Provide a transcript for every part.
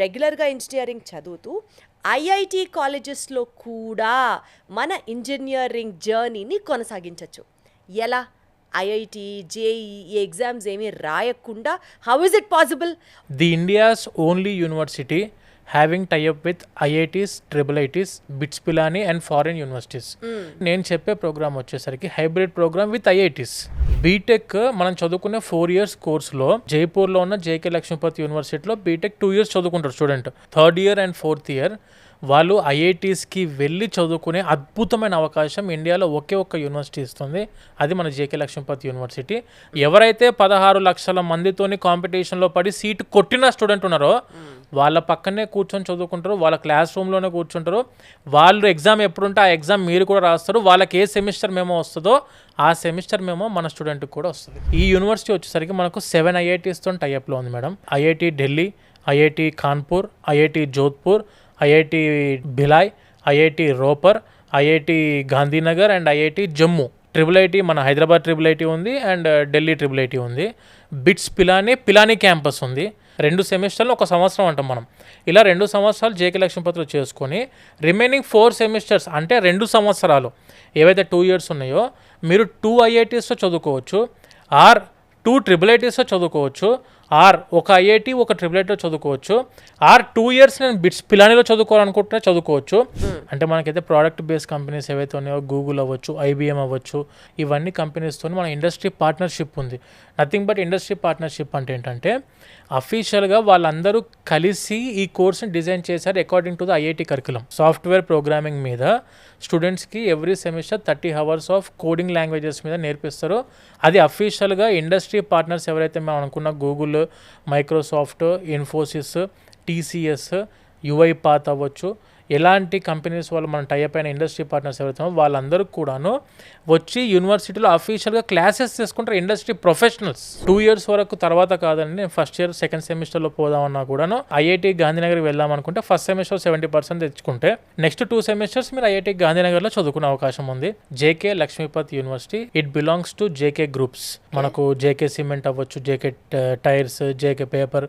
రెగ్యులర్గా ఇంజనీరింగ్ చదువుతూ ఐఐటి కాలేజెస్లో కూడా మన ఇంజనీరింగ్ జర్నీని కొనసాగించవచ్చు. ఎలా? ఐఐటి, జేఈ ఎగ్జామ్స్ ఏమీ రాయకుండా how is it possible? The India's only university having tie up with IITs, triple ITs, BITS Pilani and foreign universities. నేను చెప్పే ప్రోగ్రామ్ వచ్చేసరికి hybrid program with IITs. BTech మనం చదువుకునే 4 years కోర్సులో జైపూర్లో ఉన్న జేకే లక్ష్మీపతి యూనివర్సిటీలో బీటెక్ 2 years చదువుకుంటారు student. 3rd year and 4th year వాళ్ళు ఐఐటీస్కి వెళ్ళి చదువుకునే అద్భుతమైన అవకాశం ఇండియాలో ఒకే ఒక్క యూనివర్సిటీ ఇస్తుంది. అది మన జేకే లక్ష్మీపతి యూనివర్సిటీ. ఎవరైతే 16 లక్షల మందితోని కాంపిటీషన్లో పడి సీటు కొట్టిన స్టూడెంట్ ఉన్నారో వాళ్ళ పక్కనే కూర్చొని చదువుకుంటారు, వాళ్ళ క్లాస్ రూమ్లోనే కూర్చుంటారు. వాళ్ళు ఎగ్జామ్ ఎప్పుడుంటే ఆ ఎగ్జామ్ మీరు కూడా రాస్తారు. వాళ్ళకి ఏ సెమిస్టర్ మేమో వస్తుందో ఆ సెమిస్టర్ మేమో మన స్టూడెంట్కి కూడా వస్తుంది. ఈ యూనివర్సిటీ వచ్చేసరికి మనకు 7 ఐఐటీస్తో టైఅప్లో ఉంది madam. IIT Delhi, IIT Kanpur, IIT Jodhpur, IIT Bhilai, IIT Ropar, IIT Gandhinagar and IIT Jammu. Triple IT మన హైదరాబాద్ ట్రిపుల్ ఐటీ ఉంది అండ్ ఢిల్లీ ట్రిపుల్ ఐటీ ఉంది. బిట్స్ పిలానీ క్యాంపస్ ఉంది. 2 సెమిస్టర్లు 1 సంవత్సరం అంటాం మనం. ఇలా 2 సంవత్సరాలు జేకే లక్ష్మీపతిలో చేసుకొని రిమైనింగ్ 4 సెమిస్టర్స్ అంటే 2 సంవత్సరాలు ఏవైతే 2 years ఉన్నాయో మీరు 2 ఐఐటీస్తో చదువుకోవచ్చు, ఆర్ 2 ట్రిపుల్ ఐటీస్తో చదువుకోవచ్చు, ఆర్ 1 ఐఐటి 1 ట్రిపుల్ ఐటీలో చదువుకోవచ్చు, ఆర్ 2 years నేను బిట్స్ పిలానీలో చదువుకోవాలనుకుంటే చదువుకోవచ్చు. అంటే మనకైతే ప్రోడక్ట్ బేస్డ్ కంపెనీస్ ఏవైతే ఉన్నాయో గూగుల్ అవ్వచ్చు, ఐబిఎం అవ్వచ్చు, ఇవన్నీ కంపెనీస్తో మన ఇండస్ట్రీ పార్ట్నర్షిప్ ఉంది. నథింగ్ బట్ ఇండస్ట్రీ పార్ట్నర్షిప్ అంటే ఏంటంటే అఫీషియల్గా వాళ్ళందరూ కలిసి ఈ కోర్స్ని డిజైన్ చేశారు according to the IIT curriculum. Software programming మీద స్టూడెంట్స్కి every semester 30 hours of coding languages మీద నేర్పిస్తారు. అది అఫీషియల్గా ఇండస్ట్రీ పార్ట్నర్స్ ఎవరైతే మేము అనుకున్న గూగుల్, మైక్రోసాఫ్ట్, ఇన్ఫోసిస్, టీసీఎస్, యుఐపాత్ అవ్వచ్చు, ఎలాంటి కంపెనీస్ వాళ్ళు మనం టైప్ అయిన ఇండస్ట్రీ పార్ట్నర్స్ ఎవరైతే వాళ్ళందరూ కూడాను వచ్చి యూనివర్సిటీలో అఫీషియల్గా క్లాసెస్ తీసుకుంటారు ఇండస్ట్రీ ప్రొఫెషనల్స్. 2 years వరకు తర్వాత కాదండి, నేను ఫస్ట్ ఇయర్ సెకండ్ సెమిస్టర్లో పోదామన్నా కూడాను ఐఐటి గాంధీనగర్కి వెళ్దాం అనుకుంటే ఫస్ట్ సెమిస్టర్ 70% తెచ్చుకుంటే నెక్స్ట్ 2 semesters మీరు ఐఐటి గాంధీనగర్లో చదువుకునే అవకాశం ఉంది. JK Lakshmipati university it belongs to JK groups. మనకు జేకే సిమెంట్ అవ్వచ్చు, JK tyres, JK paper,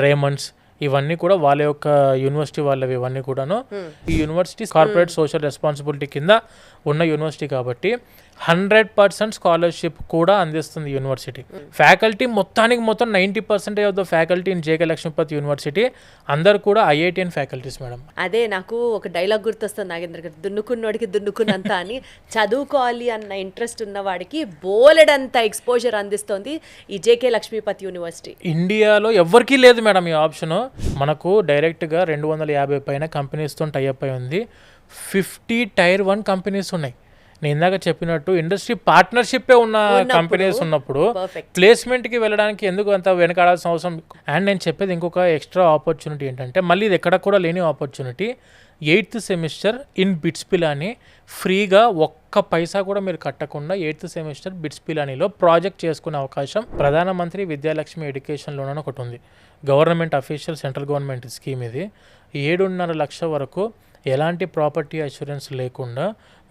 Raymonds, ఇవన్నీ కూడా వాళ్ళ యొక్క యూనివర్సిటీ వాళ్ళవి. ఇవన్నీ కూడాను ఈ యూనివర్సిటీ కార్పొరేట్ సోషల్ రెస్పాన్సిబిలిటీ కింద ఉన్న యూనివర్సిటీ కాబట్టి 100% స్కాలర్షిప్ కూడా అందిస్తుంది యూనివర్సిటీ. ఫ్యాకల్టీ మొత్తం 90% of the faculty in JK Lakshmipati university అందరు కూడా ఐఐటిఎన్ ఫ్యాకల్టీస్ మేడం. అదే నాకు ఒక డైలాగ్ గుర్తొస్తుంది నాగేంద్ర గారు, దున్నుకున్నోడికి దున్నుకున్నంత అని. చదువుకోవాలి అన్న ఇంట్రెస్ట్ ఉన్న వాడికి బోలెడంత ఎక్స్పోజర్ అందిస్తుంది ఈ జేకే లక్ష్మీపతి యూనివర్సిటీ. ఇండియాలో ఎవరికీ లేదు మేడం ఈ ఆప్షన్. మనకు డైరెక్ట్గా 250 పైన కంపెనీస్తో టైఅప్ అయి ఉంది. 50 Tier 1 కంపెనీస్ ఉన్నాయి. నేను ఇందాక చెప్పినట్టు ఇండస్ట్రీ పార్ట్నర్షిప్ ఉన్న కంపెనీస్ ఉన్నప్పుడు ప్లేస్మెంట్కి వెళ్ళడానికి ఎందుకు అంత వెనకాడాల్సిన అవసరం. అండ్ నేను చెప్పేది ఇంకొక ఎక్స్ట్రా ఆపర్చునిటీ ఏంటంటే మళ్ళీ ఇది ఎక్కడ కూడా లేని opportunity. 8th semester in bits Pilani ఫ్రీగా 1 పైసా కూడా మీరు కట్టకుండా 8th semester బిట్స్ పిలానీలో ప్రాజెక్ట్ చేసుకునే అవకాశం ప్రధానమంత్రి విద్యాలక్ష్మి ఎడ్యుకేషన్ లోన్ అని ఒకటి ఉంది. Government official central government scheme ఇది. 7.5 లక్షల వరకు ఎలాంటి ప్రాపర్టీ అష్యూరెన్స్ లేకుండా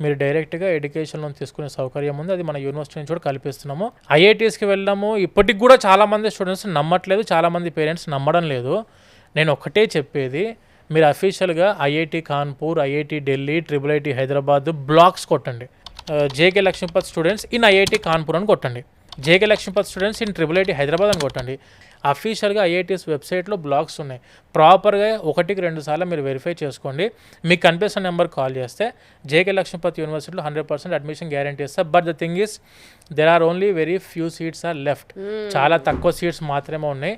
మీరు డైరెక్ట్గా ఎడ్యుకేషన్ లోన్ తీసుకునే సౌకర్యం ఉంది. అది మన యూనివర్సిటీ నుంచి కూడా కల్పిస్తున్నాము. ఐఐటీస్కి వెళ్ళాము. ఇప్పటికి కూడా చాలామంది స్టూడెంట్స్ నమ్మట్లేదు, చాలామంది పేరెంట్స్ నమ్మడం లేదు. నేను ఒకటే చెప్పేది, మీరు అఫీషియల్గా IIT Kanpur, IIT Delhi, triple IT Hyderabad blocks కొట్టండి. JK Lakshmipathi students in IIT Kanpur అని కొట్టండి. JK Lakshmipathi students in triple IT Hyderabad అని కొట్టండి. అఫీషియల్గా ఐఐటీఎస్ వెబ్సైట్లో బ్లాగ్స్ ఉన్నాయి. ప్రాపర్గా 1-2 సార్లు మీరు వెరిఫై చేసుకోండి. మీకు కనిపిస్తున్న నెంబర్ కాల్ చేస్తే జేకే లక్ష్మీపతి యూనివర్సిటీలో 100% అడ్మిషన్ గ్యారంటీ ఇస్తారు. But the thing is there are only very few seats are left. చాలా తక్కువ సీట్స్ మాత్రమే ఉన్నాయి.